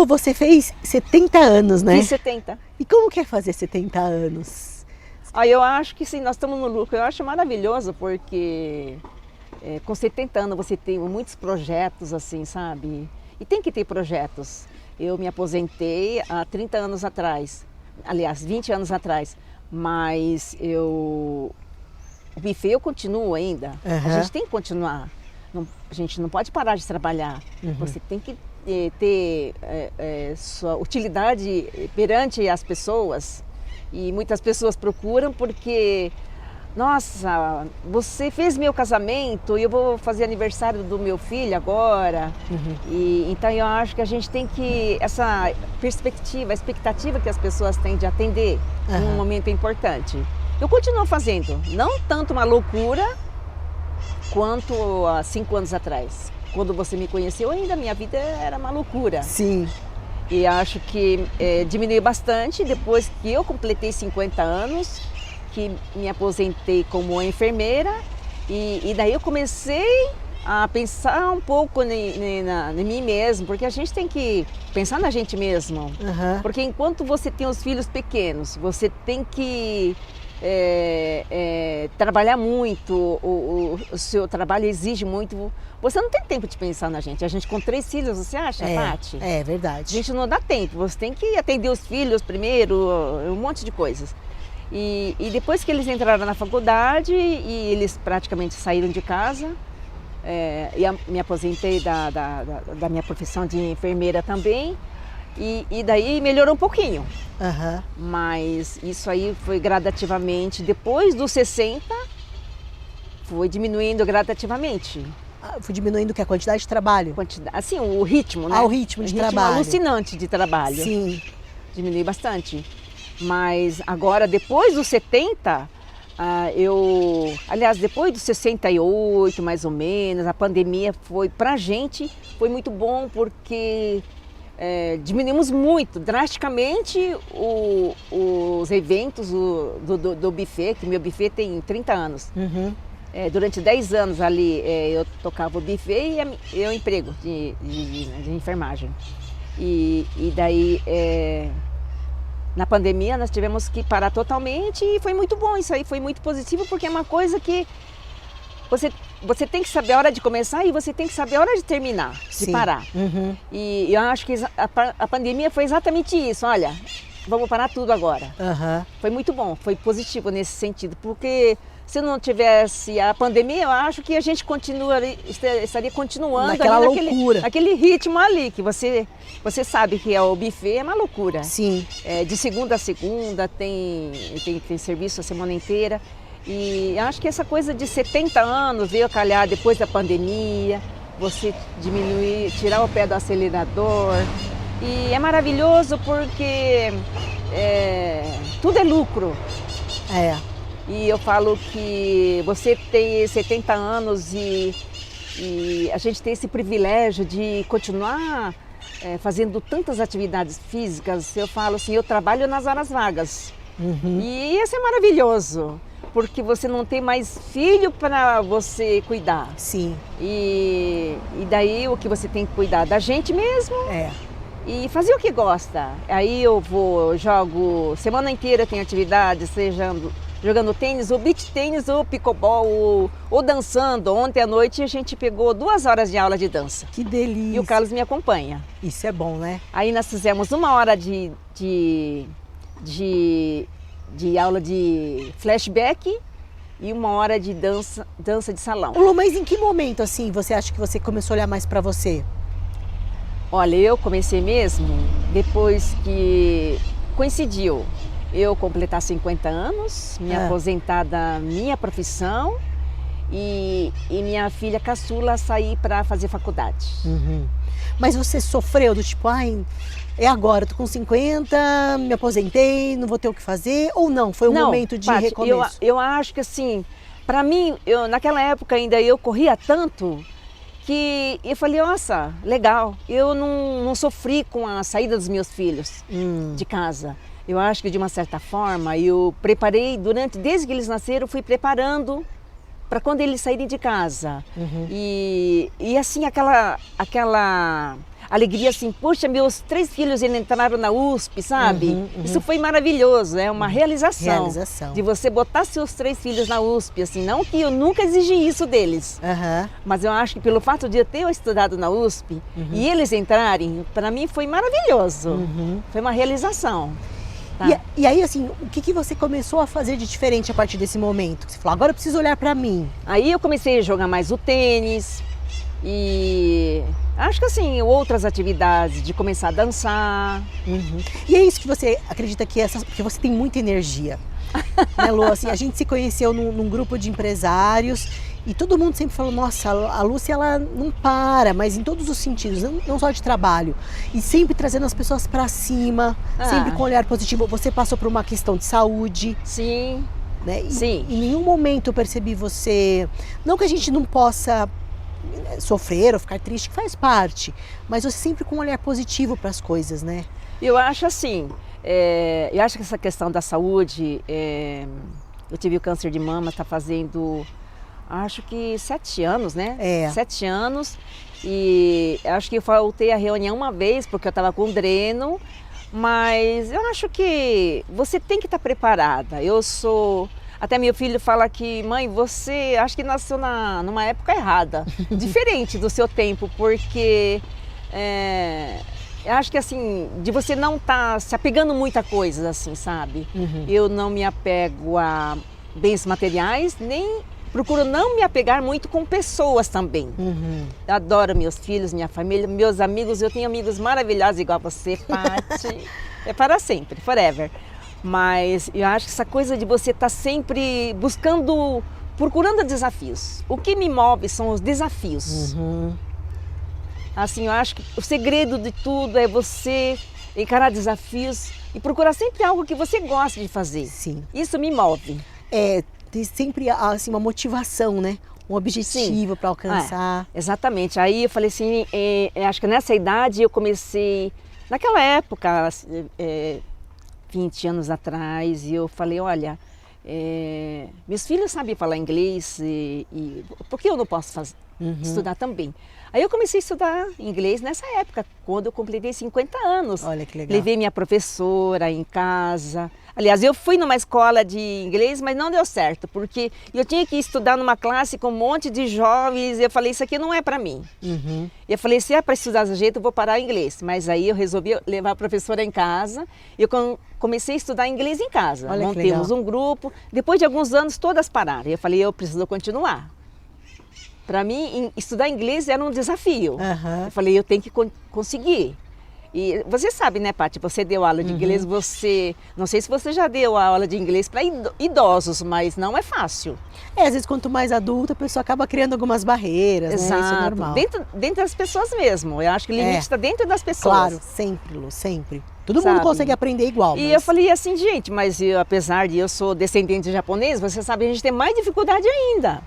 Rô, você fez 70 anos, né? Fiz 70. E como que é fazer 70 anos? Eu acho que sim, nós estamos no lucro. Eu acho maravilhoso porque com 70 anos você tem muitos projetos assim, sabe? E tem que ter projetos. Eu me aposentei há 30 anos atrás, aliás, 20 anos atrás, mas o buffet eu continuo ainda. A gente tem que continuar. A gente não pode parar de trabalhar. Você tem que ter sua utilidade perante as pessoas. E muitas pessoas procuram porque, nossa, você fez meu casamento e eu vou fazer aniversário do meu filho agora. E então eu acho que a gente tem que, essa perspectiva, a expectativa que as pessoas têm de atender num momento importante. Eu continuo fazendo, não tanto uma loucura quanto há 5 anos atrás. Quando você me conheceu, ainda a minha vida era uma loucura. Sim. E acho que diminuiu bastante depois que eu completei 50 anos, que me aposentei como enfermeira. E daí eu comecei a pensar um pouco em mim mesmo, porque a gente tem que pensar na gente mesmo. Porque enquanto você tem os filhos pequenos, você tem que trabalhar muito, o seu trabalho exige muito. Você não tem tempo de pensar na gente. A gente com 3 filhos, você acha, Paty? É verdade. A gente não dá tempo. Você tem que atender os filhos primeiro, um monte de coisas. E depois que eles entraram na faculdade e eles praticamente saíram de casa, me aposentei da minha profissão de enfermeira também. E daí melhorou um pouquinho. Mas isso aí foi gradativamente. Depois dos 60, foi diminuindo gradativamente. Foi diminuindo a quantidade de trabalho? Assim, o ritmo, né? O ritmo de trabalho. Alucinante de trabalho. Sim. Diminuiu bastante. Mas agora, depois dos 70, aliás, depois dos 68, mais ou menos, a pandemia foi, pra gente, foi muito bom porque diminuímos muito, drasticamente, os eventos do buffet, que meu buffet tem 30 anos. Durante 10 anos ali eu tocava o buffet e eu emprego de enfermagem. E daí, na pandemia, nós tivemos que parar totalmente e foi muito bom. Isso aí foi muito positivo porque é uma coisa que você tem que saber a hora de começar e você tem que saber a hora de terminar, de parar. E eu acho que a pandemia foi exatamente isso. Olha, vamos parar tudo agora. Foi muito bom, foi positivo nesse sentido, porque se não tivesse a pandemia, eu acho que a gente estaria continuando naquela loucura. Naquele ritmo ali, que você sabe que o buffet é uma loucura. Sim. De segunda a segunda, tem serviço a semana inteira. E acho que essa coisa de 70 anos veio calhar depois da pandemia, você diminuir, tirar o pé do acelerador. E é maravilhoso porque tudo é lucro. E eu falo que você tem 70 anos e a gente tem esse privilégio de continuar fazendo tantas atividades físicas. Eu falo assim, eu trabalho nas horas vagas. E isso é maravilhoso, porque você não tem mais filho para você cuidar. Sim. E daí o que você tem que cuidar da gente mesmo. E fazer o que gosta. Aí eu jogo, semana inteira tem atividade, seja jogando tênis, ou beach tênis, ou pickleball, ou dançando. Ontem à noite a gente pegou 2 horas de aula de dança. Que delícia! E o Carlos me acompanha. Isso é bom, né? Aí nós fizemos 1 hora de aula de flashback e 1 hora de dança de salão. Lu, mas em que momento assim você acha que você começou a olhar mais para você? Olha, eu comecei mesmo depois que coincidiu eu completar 50 anos, me aposentar da minha profissão e minha filha caçula sair para fazer faculdade. Mas você sofreu do tipo, é agora, tô com 50, me aposentei, não vou ter o que fazer? Ou não? Foi um momento de Paty, recomeço? Eu acho que assim, para mim, naquela época ainda eu corria tanto que eu falei, nossa, legal, eu não sofri com a saída dos meus filhos de casa. Eu acho que de uma certa forma eu preparei desde que eles nasceram, fui preparando para quando eles saírem de casa. E assim, alegria assim, poxa, meus 3 filhos entraram na USP, sabe? Isso foi maravilhoso, é uma realização. De você botar seus 3 filhos na USP, assim, não que eu nunca exigi isso deles, mas eu acho que pelo fato de eu ter estudado na USP e eles entrarem, para mim foi maravilhoso, foi uma realização. Tá. E aí, assim, o que você começou a fazer de diferente a partir desse momento? Você falou, agora eu preciso olhar para mim. Aí eu comecei a jogar mais o tênis e acho que assim, outras atividades, de começar a dançar. E é isso que você acredita que porque você tem muita energia, né, Lu? Assim, a gente se conheceu num grupo de empresários e todo mundo sempre falou, nossa, a Lúcia, ela não para, mas em todos os sentidos, não só de trabalho. E sempre trazendo as pessoas para cima, sempre com um olhar positivo. Você passou por uma questão de saúde. Sim. Né? Sim. Em nenhum momento eu percebi você... Não que a gente não possa sofrer ou ficar triste, que faz parte, mas você sempre com um olhar positivo para as coisas, né? Eu acho assim, eu acho que essa questão da saúde, eu tive o câncer de mama, está fazendo... Acho que 7 anos, né? 7 anos. E acho que eu faltei a reunião uma vez, porque eu estava com dreno. Mas eu acho que você tem que estar preparada. Até meu filho fala que, mãe, você acho que nasceu numa época errada. Diferente do seu tempo, porque... eu acho que assim, de você não estar se apegando muito a coisas, assim, sabe? Eu não me apego a bens materiais, nem... Procuro não me apegar muito com pessoas também. Eu adoro meus filhos, minha família, meus amigos. Eu tenho amigos maravilhosos igual você, Paty. É para sempre, forever. Mas eu acho que essa coisa de você estar sempre procurando desafios. O que me move são os desafios. Assim, eu acho que o segredo de tudo é você encarar desafios e procurar sempre algo que você gosta de fazer. Sim. Isso me move. Ter sempre assim, uma motivação, né? Um objetivo para alcançar. Exatamente. Aí eu falei assim, acho que nessa idade eu comecei, naquela época, 20 anos atrás, e eu falei, olha, meus filhos sabem falar inglês, por que eu não posso estudar também? Aí eu comecei a estudar inglês nessa época, quando eu completei 50 anos. Olha que legal. Levei minha professora em casa. Aliás, eu fui numa escola de inglês, mas não deu certo, porque eu tinha que estudar numa classe com um monte de jovens, e eu falei, isso aqui não é para mim. E eu falei, se é para estudar desse jeito, eu vou parar inglês. Mas aí eu resolvi levar a professora em casa, e eu comecei a estudar inglês em casa. Olha Montemos um grupo, depois de alguns anos todas pararam. E eu falei, eu preciso continuar. Para mim, estudar inglês era um desafio. Eu falei, eu tenho que conseguir. E você sabe, né, Paty? Você deu aula de inglês, não sei se você já deu aula de inglês para idosos, mas não é fácil. Às vezes, quanto mais adulta, a pessoa acaba criando algumas barreiras, Exato. Né? Isso é normal. Dentro das pessoas mesmo. Eu acho que o limite está dentro das pessoas. Claro, sempre, Lu, sempre. Todo mundo consegue aprender igual. E eu falei assim, gente, mas apesar de eu sou descendente de japonês, você sabe, a gente tem mais dificuldade ainda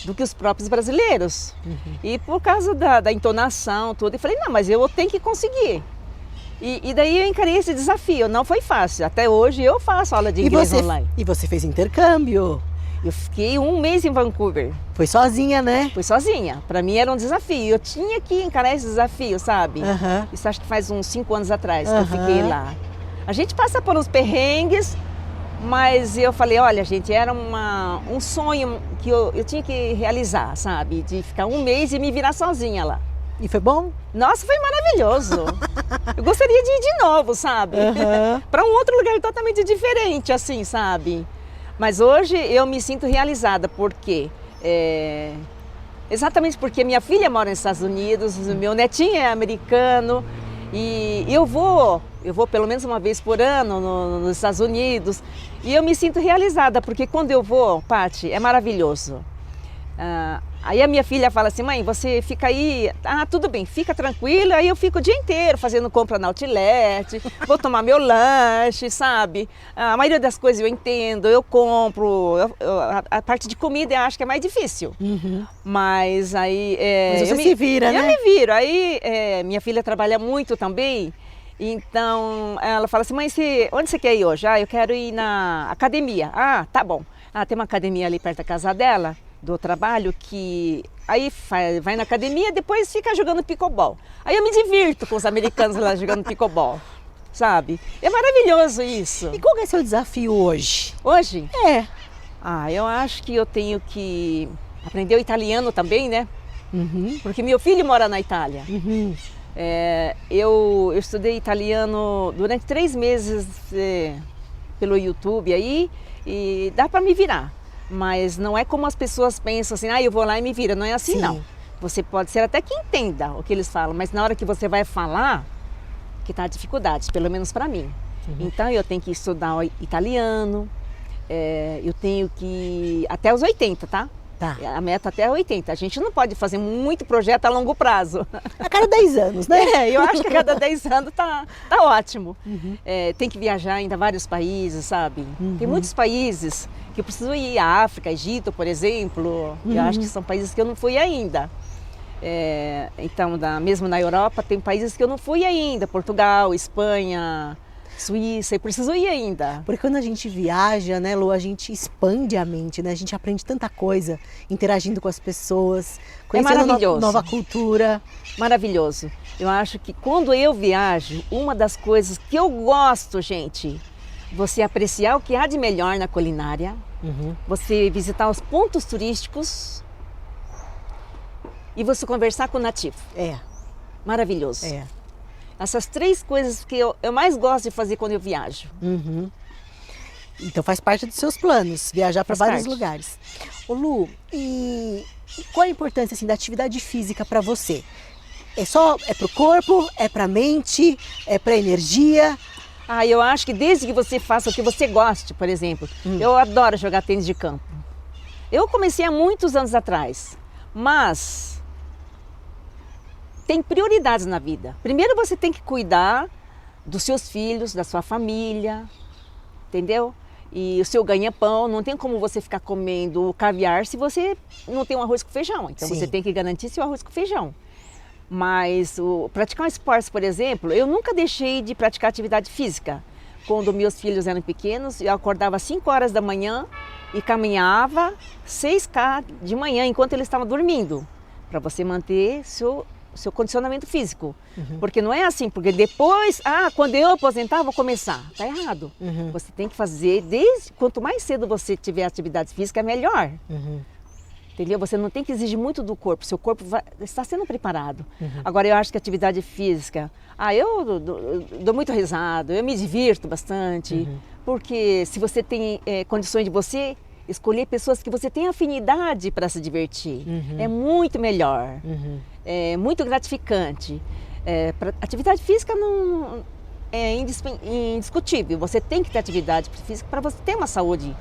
do que os próprios brasileiros. E por causa da entonação, tudo, eu falei, não, mas eu tenho que conseguir. E daí eu encarei esse desafio, não foi fácil. Até hoje eu faço aula de inglês online. E você fez intercâmbio? Eu fiquei 1 mês em Vancouver. Foi sozinha, né? Fui sozinha. Para mim era um desafio. Eu tinha que encarar esse desafio, sabe? Isso acho que faz uns 5 anos atrás que eu fiquei lá. A gente passa por uns perrengues, mas eu falei, olha, gente, era um sonho que eu tinha que realizar, sabe? De ficar 1 mês e me virar sozinha lá. E foi bom? Nossa, foi maravilhoso. Eu gostaria de ir de novo, sabe? Para um outro lugar totalmente diferente, assim, sabe? Mas hoje eu me sinto realizada, porque exatamente porque minha filha mora nos Estados Unidos, meu netinho é americano, e eu vou pelo menos uma vez por ano nos Estados Unidos, e eu me sinto realizada, porque quando eu vou, Paty, é maravilhoso. Aí a minha filha fala assim, mãe, você fica aí, tudo bem, fica tranquila, aí eu fico o dia inteiro fazendo compra na Outlet, vou tomar meu lanche, sabe? A maioria das coisas eu entendo, eu compro, a parte de comida eu acho que é mais difícil. Mas aí... Mas você se vira, né? Eu me viro, aí minha filha trabalha muito também, então ela fala assim, mãe, onde você quer ir hoje? Eu quero ir na academia. Tá bom. Tem uma academia ali perto da casa dela. do trabalho que aí vai na academia, depois fica jogando pickleball. Aí eu me divirto com os americanos lá jogando pickleball, sabe? É maravilhoso isso. E qual que é seu desafio hoje? Hoje? É. Eu acho que eu tenho que aprender o italiano também, né? Uhum. Porque meu filho mora na Itália. Uhum. Eu estudei italiano durante 3 meses pelo YouTube aí e dá para me virar. Mas não é como as pessoas pensam assim, eu vou lá e me vira. Não é assim, Sim. não. Você pode ser até que entenda o que eles falam, mas na hora que você vai falar, que tá a dificuldade, pelo menos para mim. Uhum. Então eu tenho que estudar o italiano, eu tenho que... até os 80, tá? Tá. A meta até 80. A gente não pode fazer muito projeto a longo prazo. A cada 10 anos, né? Eu acho que a cada 10 anos tá ótimo. Uhum. Tem que viajar ainda vários países, sabe? Uhum. Tem muitos países que eu preciso ir. A África, Egito, por exemplo. Eu acho que são países que eu não fui ainda. Então, mesmo na Europa, tem países que eu não fui ainda. Portugal, Espanha, Suíça, eu preciso ir ainda. Porque quando a gente viaja, né, Lu, a gente expande a mente, né? A gente aprende tanta coisa, interagindo com as pessoas, conhecendo nova cultura. Maravilhoso. Eu acho que quando eu viajo, uma das coisas que eu gosto, gente, você apreciar o que há de melhor na culinária, você visitar os pontos turísticos e você conversar com o nativo. Maravilhoso. Essas 3 coisas que eu mais gosto de fazer quando eu viajo. Então faz parte dos seus planos, viajar para vários lugares. Ô Lu, e qual a importância assim, da atividade física para você? É para o corpo, é para a mente, é para a energia? Eu acho que desde que você faça o que você goste, por exemplo. Eu adoro jogar tênis de campo. Eu comecei há muitos anos atrás, mas... tem prioridades na vida. Primeiro você tem que cuidar dos seus filhos, da sua família, entendeu? E o seu ganha-pão, não tem como você ficar comendo caviar se você não tem um arroz com feijão. Então você tem que garantir seu arroz com feijão. Mas praticar um esporte, por exemplo, eu nunca deixei de praticar atividade física. Quando meus filhos eram pequenos, eu acordava às 5 horas da manhã e caminhava 6K de manhã enquanto eles estavam dormindo, para você manter seu condicionamento físico. Porque não é assim, porque depois, quando eu aposentar, vou começar. Tá errado. Você tem que fazer, quanto mais cedo você tiver atividade física, melhor. Entendeu? Você não tem que exigir muito do corpo, seu corpo está sendo preparado. Agora, eu acho que a atividade física, eu dou muito risada, eu me divirto bastante, porque se você tem condições de você escolher pessoas que você tem afinidade para se divertir, é muito melhor. É muito gratificante. Atividade física não é indiscutível. Você tem que ter atividade física para você ter uma saúde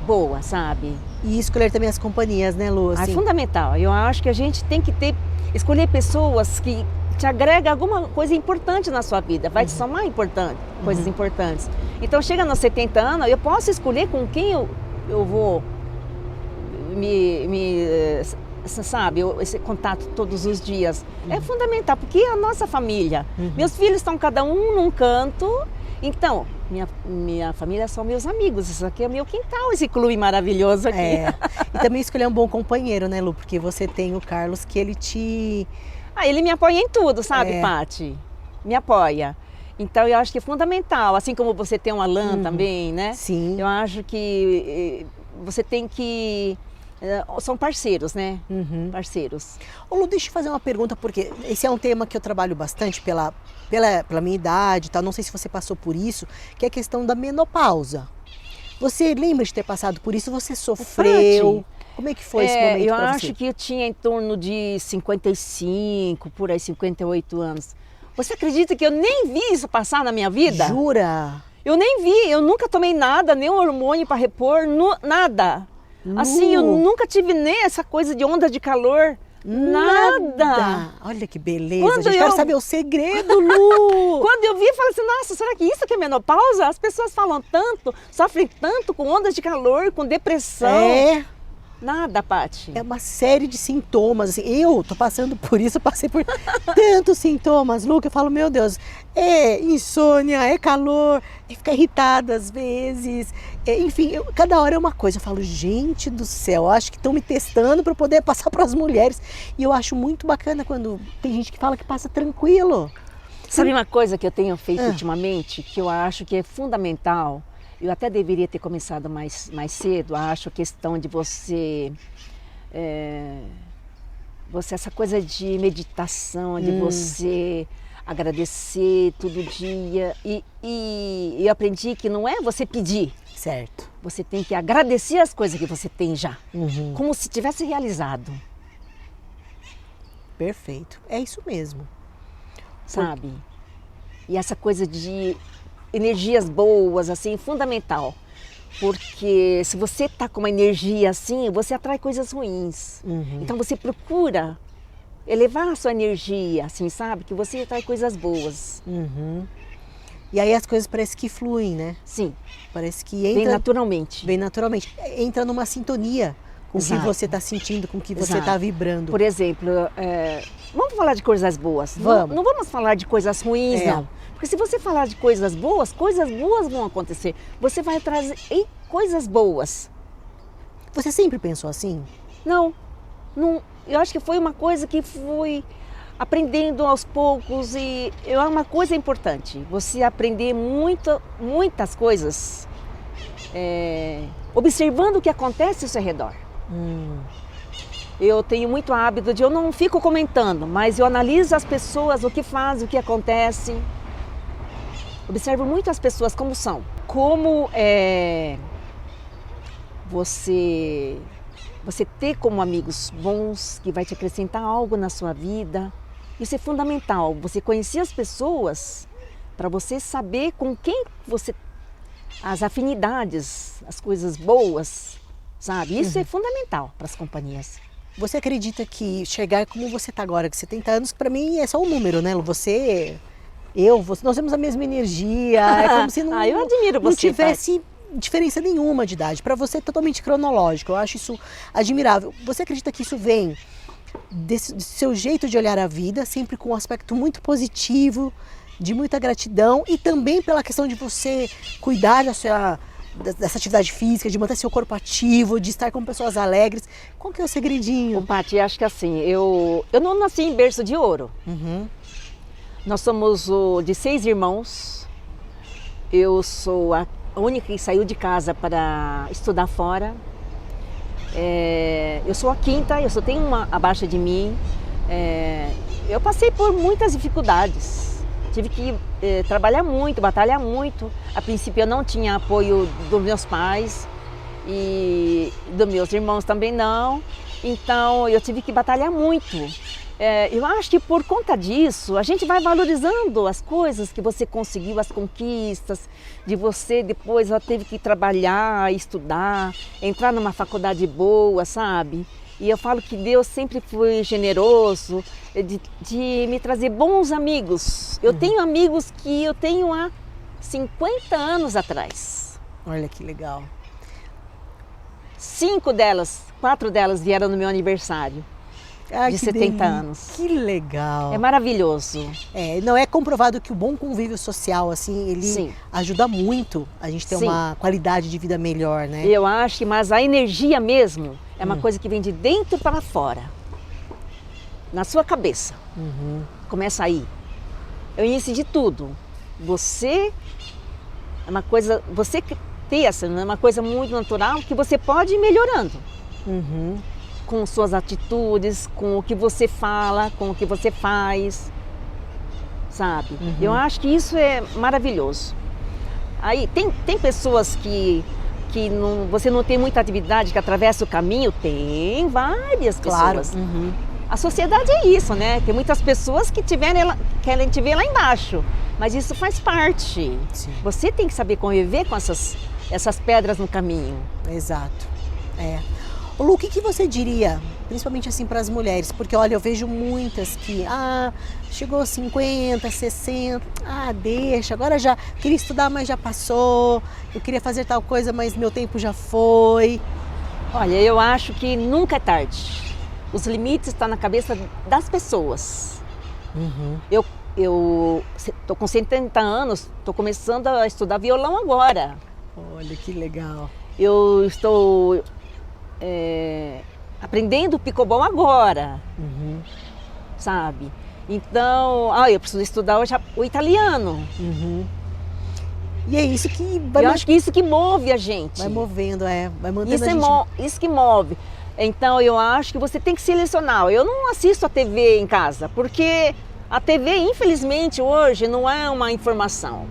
boa, sabe? E escolher também as companhias, né, Lu? É fundamental. Eu acho que a gente tem que escolher pessoas que te agregam alguma coisa importante na sua vida, vai te somar coisas importantes. Então, chega nos 70 anos, eu posso escolher com quem eu vou sabe, esse contato todos os dias. É fundamental, porque é a nossa família. Meus filhos estão cada um num canto, então, minha família são meus amigos, isso aqui é meu quintal, esse clube maravilhoso aqui. E também escolher um bom companheiro, né, Lu? Porque você tem o Carlos que ele te... ele me apoia em tudo, sabe, Paty? Me apoia. Então, eu acho que é fundamental, assim como você tem um Alan também, né? Sim. Eu acho que você tem que... são parceiros, né? Parceiros. Ô Lu, deixa eu fazer uma pergunta, porque esse é um tema que eu trabalho bastante pela minha idade e tal, não sei se você passou por isso, que é a questão da menopausa. Você lembra de ter passado por isso? Você sofreu? Como é que foi esse momento eu pra você? acho que eu tinha em torno de 55, por aí 58 anos. Você acredita que eu nem vi isso passar na minha vida? Jura? Eu nem vi, eu nunca tomei nada, nem um hormônio para repor, nada. Assim, eu nunca tive nem essa coisa de onda de calor. Nada! Olha que beleza, a gente quer saber o segredo, Lu! Quando eu vi, eu falei assim, nossa, será que isso aqui é menopausa? As pessoas falam tanto, sofrem tanto com ondas de calor, com depressão. Nada, Paty. É uma série de sintomas, assim, eu tô passando por isso, eu passei por tantos sintomas, Lu, que eu falo, meu Deus, é insônia, é calor, é ficar irritada às vezes, enfim, cada hora é uma coisa, eu falo, gente do céu, eu acho que estão me testando para poder passar para as mulheres, e eu acho muito bacana quando tem gente que fala que passa tranquilo. Sabe uma coisa que eu tenho feito ultimamente, que eu acho que é fundamental? Eu até deveria ter começado mais cedo, acho a questão de você essa coisa de meditação, de você agradecer todo dia. E eu aprendi que não é você pedir. Certo. Você tem que agradecer as coisas que você tem já, como se tivesse realizado. Perfeito, é isso mesmo. Sabe? E essa coisa de energias boas, assim, fundamental. Porque se você está com uma energia assim, você atrai coisas ruins. Então você procura elevar a sua energia, assim, sabe? Que você atrai coisas boas. E aí as coisas parecem que fluem, né? Sim. Parece que entra... Bem naturalmente. Bem naturalmente. Entra numa sintonia com o que você está sentindo, com o que você está vibrando. Por exemplo, vamos falar de coisas boas. Vamos. Não vamos falar de coisas ruins, não. Porque se você falar de coisas boas vão acontecer. Você vai trazer coisas boas. Você sempre pensou assim? Não. Eu acho que foi uma coisa que fui aprendendo aos poucos e é uma coisa importante. Você aprender muitas coisas observando o que acontece ao seu redor. Eu tenho muito hábito eu não fico comentando, mas eu analiso as pessoas, o que fazem, o que acontece. Observo muito as pessoas como são. Como você ter como amigos bons, que vai te acrescentar algo na sua vida. Isso é fundamental. Você conhecer as pessoas para você saber com quem você... As afinidades, as coisas boas, sabe? Isso é fundamental para as companhias. Você acredita que chegar como você está agora, com 70 anos, para mim é só um número, né? Nós temos a mesma energia, é como se não, eu admiro não você, tivesse diferença nenhuma de idade. Para você é totalmente cronológico, eu acho isso admirável. Você acredita que isso vem do seu jeito de olhar a vida, sempre com um aspecto muito positivo, de muita gratidão e também pela questão de você cuidar dessa atividade física, de manter seu corpo ativo, de estar com pessoas alegres. Qual que é o segredinho? Paty, acho que assim, eu não nasci em berço de ouro. Nós somos de 6 irmãos. Eu sou a única que saiu de casa para estudar fora. Eu sou a quinta, eu só tenho uma abaixo de mim. Eu passei por muitas dificuldades. Tive que trabalhar muito, batalhar muito. A princípio eu não tinha apoio dos meus pais e dos meus irmãos também não. Então eu tive que batalhar muito. Eu acho que por conta disso a gente vai valorizando as coisas que você conseguiu, as conquistas, de você depois ela teve que trabalhar, estudar, entrar numa faculdade boa, sabe? E eu falo que Deus sempre foi generoso de me trazer bons amigos. Eu tenho amigos que eu tenho há 50 anos atrás. Olha que legal. 4 delas vieram no meu aniversário. Ai, de 70 anos. Que legal. É maravilhoso. Não é comprovado que o bom convívio social, assim, ele ajuda muito a gente ter uma qualidade de vida melhor, né? Eu acho, mas a energia mesmo é uma coisa que vem de dentro para fora. Na sua cabeça. Começa aí. É o início de tudo. Você é uma coisa, você ter essa, é uma coisa muito natural que você pode ir melhorando. Com suas atitudes, com o que você fala, com o que você faz, sabe? Eu acho que isso é maravilhoso. Aí tem pessoas que você não tem muita atividade, que atravessa o caminho, tem várias pessoas. A sociedade é isso, né? Tem muitas pessoas que querem te ver lá embaixo, mas isso faz parte. Sim. Você tem que saber conviver com essas pedras no caminho. Exato. Lu, o que você diria, principalmente assim para as mulheres? Porque olha, eu vejo muitas que, chegou 50, 60, deixa, agora já queria estudar, mas já passou, eu queria fazer tal coisa, mas meu tempo já foi. Olha, eu acho que nunca é tarde. Os limites estão na cabeça das pessoas. Eu estou com 70 anos, estou começando a estudar violão agora. Olha que legal. Eu estou aprendendo pickleball agora, sabe? Então, eu preciso estudar o italiano. E é isso que vai... Eu acho que isso que move a gente. Vai movendo, vai mantendo a gente... Isso que move. Então, eu acho que você tem que selecionar. Eu não assisto a TV em casa, porque a TV, infelizmente, hoje não é uma informação.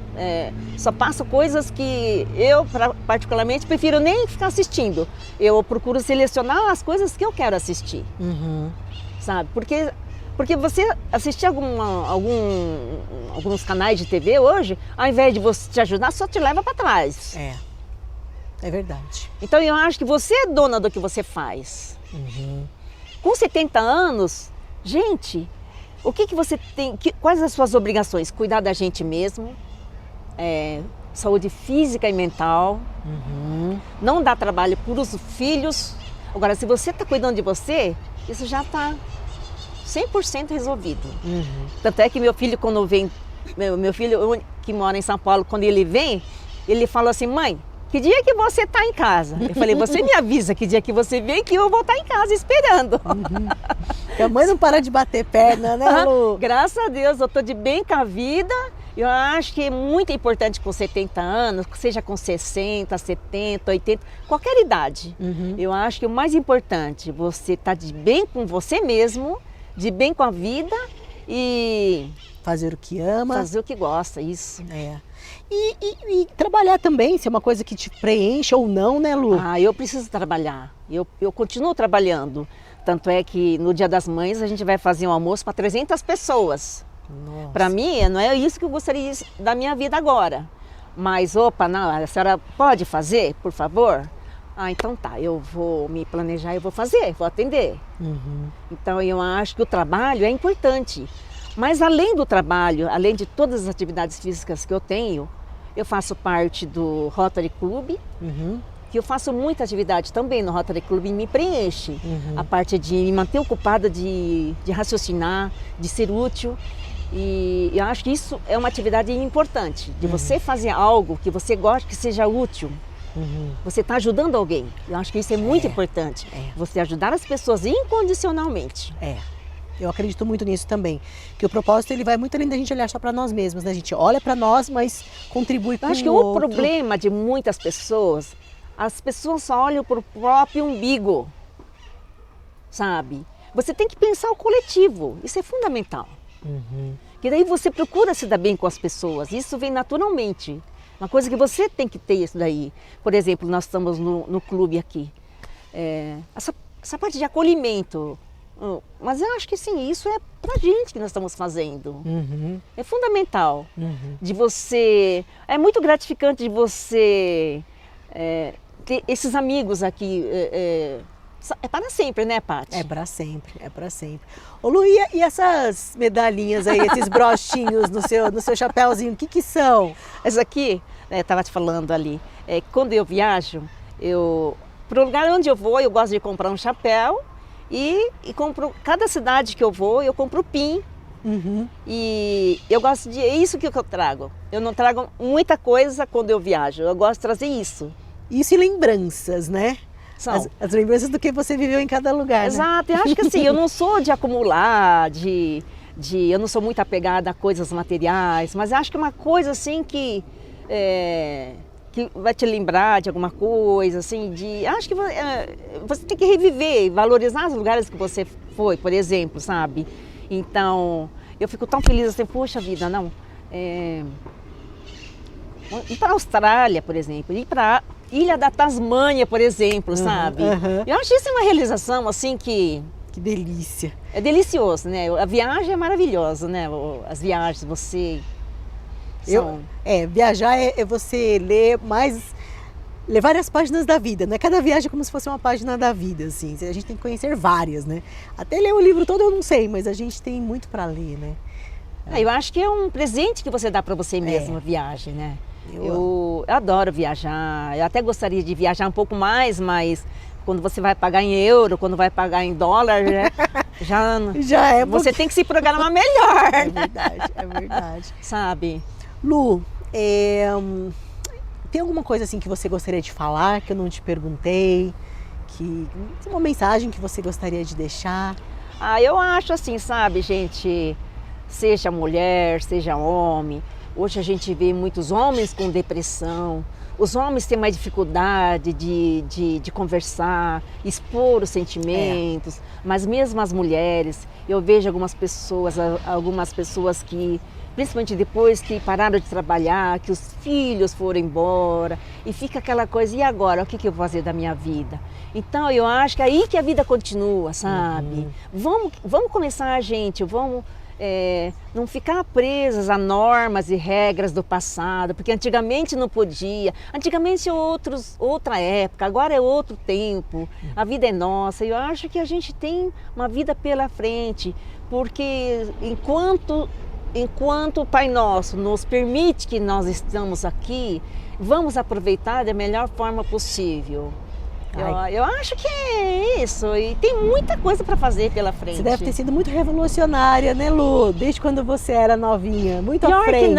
Só passa coisas que eu, particularmente, prefiro nem ficar assistindo. Eu procuro selecionar as coisas que eu quero assistir, sabe? Porque você assistir alguns canais de TV hoje, ao invés de você te ajudar, só te leva para trás. É verdade. Então eu acho que você é dona do que você faz. Com 70 anos, gente, o que você tem? Quais as suas obrigações? Cuidar da gente mesmo, saúde física e mental, não dar trabalho para os filhos. Agora, se você está cuidando de você, isso já está 100% resolvido. Tanto é que meu filho, quando vem, meu filho que mora em São Paulo, quando ele vem, ele fala assim: mãe, que dia que você está em casa? Eu falei: você me avisa que dia que você vem, que eu vou estar em casa esperando. E a mãe não para de bater perna, né, Lu? Graças a Deus, eu estou de bem com a vida. Eu acho que é muito importante com 70 anos, seja com 60, 70, 80, qualquer idade. Eu acho que o mais importante, você estar de bem com você mesmo, de bem com a vida e... fazer o que ama. Fazer o que gosta, isso. E trabalhar também, se é uma coisa que te preenche ou não, né, Lu? Eu preciso trabalhar. Eu continuo trabalhando. Tanto é que no Dia das Mães a gente vai fazer um almoço para 300 pessoas. Para mim, não é isso que eu gostaria da minha vida agora. Mas, não, a senhora pode fazer, por favor? Então tá, eu vou me planejar, eu vou fazer, vou atender. Então eu acho que o trabalho é importante. Mas além do trabalho, além de todas as atividades físicas que eu tenho, eu faço parte do Rotary Club, que eu faço muita atividade também no Rotary Club e me preenche. A parte de me manter ocupada, de raciocinar, de ser útil. E eu acho que isso é uma atividade importante, de você fazer algo que você gosta, que seja útil. Você está ajudando alguém. Eu acho que isso é muito importante. Você ajudar as pessoas incondicionalmente. Eu acredito muito nisso também. Que o propósito ele vai muito além da gente olhar só para nós mesmos, né? A gente olha para nós, mas contribui com o outro. Eu acho que o problema de muitas pessoas, as pessoas só olham para o próprio umbigo, sabe? Você tem que pensar o coletivo. Isso é fundamental. Que daí você procura se dar bem com as pessoas. Isso vem naturalmente. Uma coisa que você tem que ter isso daí. Por exemplo, nós estamos no clube aqui. Essa parte de acolhimento. Mas eu acho que sim, isso é pra gente que nós estamos fazendo. É fundamental. De você... É muito gratificante de você ter esses amigos aqui. É para sempre, né, Paty? É para sempre, é para sempre. Ô Lu, e essas medalhinhas aí, esses brochinhos no seu chapéuzinho, o que são? Essa aqui, estava te falando ali, quando eu viajo, para o lugar onde eu vou, eu gosto de comprar um chapéu e compro, cada cidade que eu vou, eu compro pin. E eu gosto é isso que eu trago. Eu não trago muita coisa quando eu viajo, eu gosto de trazer isso. Isso e lembranças, né? As lembranças do que você viveu em cada lugar, Exato, né? Eu acho que assim, eu não sou de acumular, eu não sou muito apegada a coisas materiais, mas acho que é uma coisa assim que vai te lembrar de alguma coisa, assim, acho que você tem que reviver, valorizar os lugares que você foi, por exemplo, sabe? Então, eu fico tão feliz assim, poxa vida, não. Ir para a Austrália, por exemplo, ir para Ilha da Tasmânia, por exemplo, sabe? Eu acho isso uma realização, assim, que delícia. É delicioso, né? A viagem é maravilhosa, né? As viagens, você... Viajar é você ler várias páginas da vida, né? Cada viagem é como se fosse uma página da vida, assim. A gente tem que conhecer várias, né? Até ler o livro todo eu não sei, mas a gente tem muito para ler, né? Eu acho que é um presente que você dá para você mesmo, a viagem, né? Eu adoro viajar, eu até gostaria de viajar um pouco mais, mas quando você vai pagar em euro, quando vai pagar em dólar, Já é você tem que se programar melhor. É verdade, é verdade. Sabe? Lu, tem alguma coisa assim que você gostaria de falar, que eu não te perguntei? Uma mensagem que você gostaria de deixar? Eu acho assim, sabe, gente, seja mulher, seja homem, hoje a gente vê muitos homens com depressão, os homens têm mais dificuldade de conversar, expor os sentimentos, mas mesmo as mulheres, eu vejo algumas pessoas que, principalmente depois que pararam de trabalhar, que os filhos foram embora, e fica aquela coisa, e agora, o que eu vou fazer da minha vida? Então eu acho que é aí que a vida continua, sabe? Vamos começar, gente, vamos não ficar presas a normas e regras do passado, porque antigamente não podia, antigamente é outra época, agora é outro tempo, a vida é nossa, e eu acho que a gente tem uma vida pela frente, porque enquanto o Pai Nosso nos permite que nós estamos aqui, vamos aproveitar da melhor forma possível. Eu acho que é isso, e tem muita coisa para fazer pela frente. Você deve ter sido muito revolucionária, né, Lu? Desde quando você era novinha, muito à frente.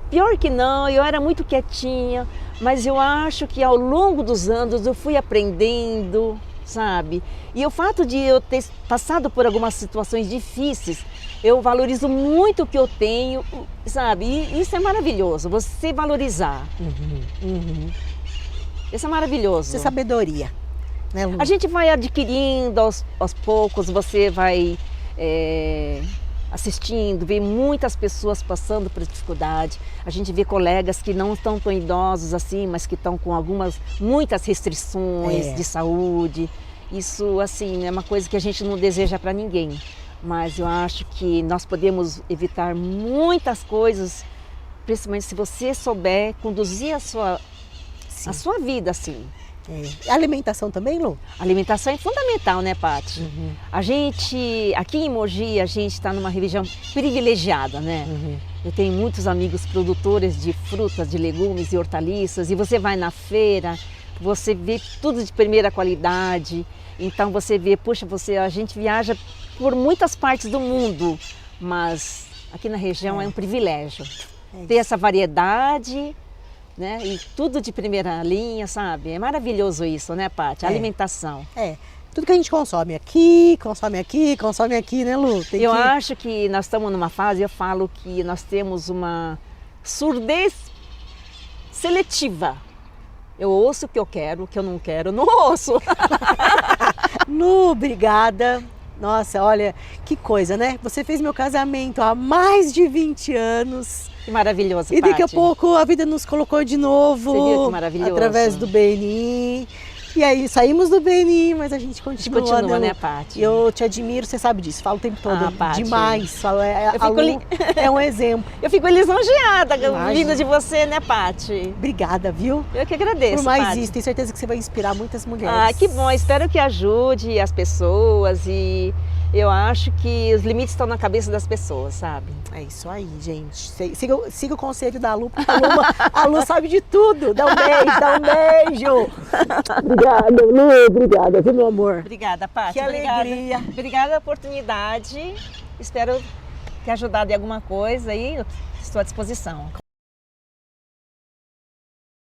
Pior que não, eu era muito quietinha, mas eu acho que ao longo dos anos eu fui aprendendo, sabe? E o fato de eu ter passado por algumas situações difíceis, eu valorizo muito o que eu tenho, sabe? E isso é maravilhoso, você valorizar. Isso é maravilhoso. Isso é sabedoria, né, Lu? A gente vai adquirindo aos poucos, você vai assistindo, vê muitas pessoas passando por dificuldade. A gente vê colegas que não estão tão idosos assim, mas que estão com muitas restrições de saúde. Isso, assim, é uma coisa que a gente não deseja para ninguém. Mas eu acho que nós podemos evitar muitas coisas, principalmente se você souber conduzir a sua vida, assim. A alimentação também, Lu? A alimentação é fundamental, né, Paty? A gente, aqui em Mogi, a gente está numa região privilegiada, né? Eu tenho muitos amigos produtores de frutas, de legumes e hortaliças, e você vai na feira, você vê tudo de primeira qualidade, então você vê, puxa, a gente viaja por muitas partes do mundo, mas aqui na região é um privilégio ter essa variedade, né? E tudo de primeira linha, sabe? É maravilhoso isso, né, Paty? A alimentação. Tudo que a gente consome aqui, né, Lu? Eu acho que nós estamos numa fase, eu falo que nós temos uma surdez seletiva. Eu ouço o que eu quero, o que eu não quero, eu não ouço. Lu, obrigada. Nossa, olha, que coisa, né? Você fez meu casamento há mais de 20 anos. Que maravilhoso, E daqui a pouco a vida nos colocou de novo. Você viu que maravilhoso? Através do BNI. E aí saímos do BNI, mas a gente continua, né, Paty? Eu te admiro, você sabe disso, falo o tempo todo. Paty. Demais. A Lu é um exemplo. Eu fico lisonjeada vindo de você, né, Paty? Obrigada, viu? Eu que agradeço, por mais Paty. isso, tenho certeza que você vai inspirar muitas mulheres. Que bom, espero que ajude as pessoas e eu acho que os limites estão na cabeça das pessoas, sabe? É isso aí, gente. Siga o conselho da Lu, porque a Lu sabe de tudo. Dá um beijo. Obrigada, Lu. Obrigada, viu, meu amor? Obrigada, Paty. Que alegria. Obrigada pela oportunidade. Espero ter ajudado em alguma coisa e estou à disposição.